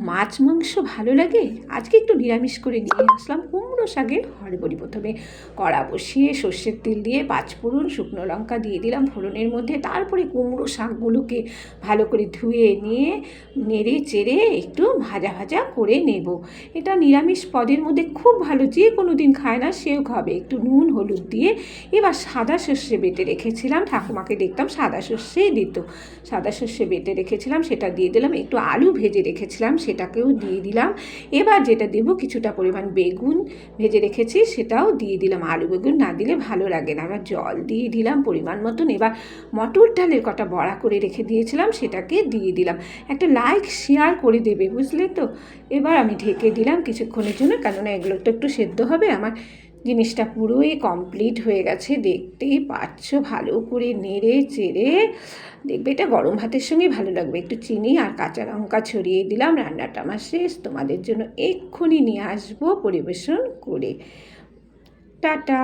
মাছ মাংস ভালো লাগে, আজকে একটু নিরামিষ করে নিয়ে আসলাম কুমড়ো শাকের হরবড়ি। প্রথমে কড়া বসিয়ে সর্ষের তেল দিয়ে পাঁচফোড়ন শুকনো লঙ্কা দিয়ে দিলাম ফোড়নের মধ্যে, তারপরে কুমড়ো শাকগুলোকে ভালো করে ধুয়ে নিয়ে নেড়ে চেড়ে একটু ভাজা ভাজা করে নেব। এটা নিরামিষ পদের মধ্যে খুব ভালো, যে কোনো দিন খায় না সেও খাবে। একটু নুন হলুদ দিয়ে এবার সাদা সর্ষে বেটে রেখেছিলাম, ঠাকুমাকে দেখতাম সাদা সর্ষেই দিত, সাদা সর্ষে বেটে রেখেছিলাম সেটা দিয়ে দিলাম। একটু আলু ভেজে রেখেছিলাম সেটাকেও দিয়ে দিলাম। এবার যেটা দেবো কিছুটা পরিমাণ বেগুন ভেজে রেখেছি সেটাও দিয়ে দিলাম, আলু বেগুন না দিলে ভালো লাগে না। এবার জল দিয়ে দিলাম পরিমাণ মতন। এবার মটর ডালের কটা বড়া করে রেখে দিয়েছিলাম সেটাকে দিয়ে দিলাম। একটা লাইক শেয়ার করে দেবে, বুঝলে তো। এবার আমি ঢেকে দিলাম কিছুক্ষণের জন্য, কেননা এগুলো তো একটু সেদ্ধ হবে। আমার জিনিসটা পুরোই কমপ্লিট হয়ে গেছে, দেখতেই পাচ্ছ। ভালো করে নেড়ে চেড়ে দেখবে, এটা গরম ভাতের সঙ্গে ভালো লাগবে। একটু চিনি আর কাঁচা লঙ্কা ছড়িয়ে দিলাম। রান্নাটা আমার শেষ, তোমাদের জন্য এক্ষুনি নিয়ে আসবো পরিবেশন করে। টাটা।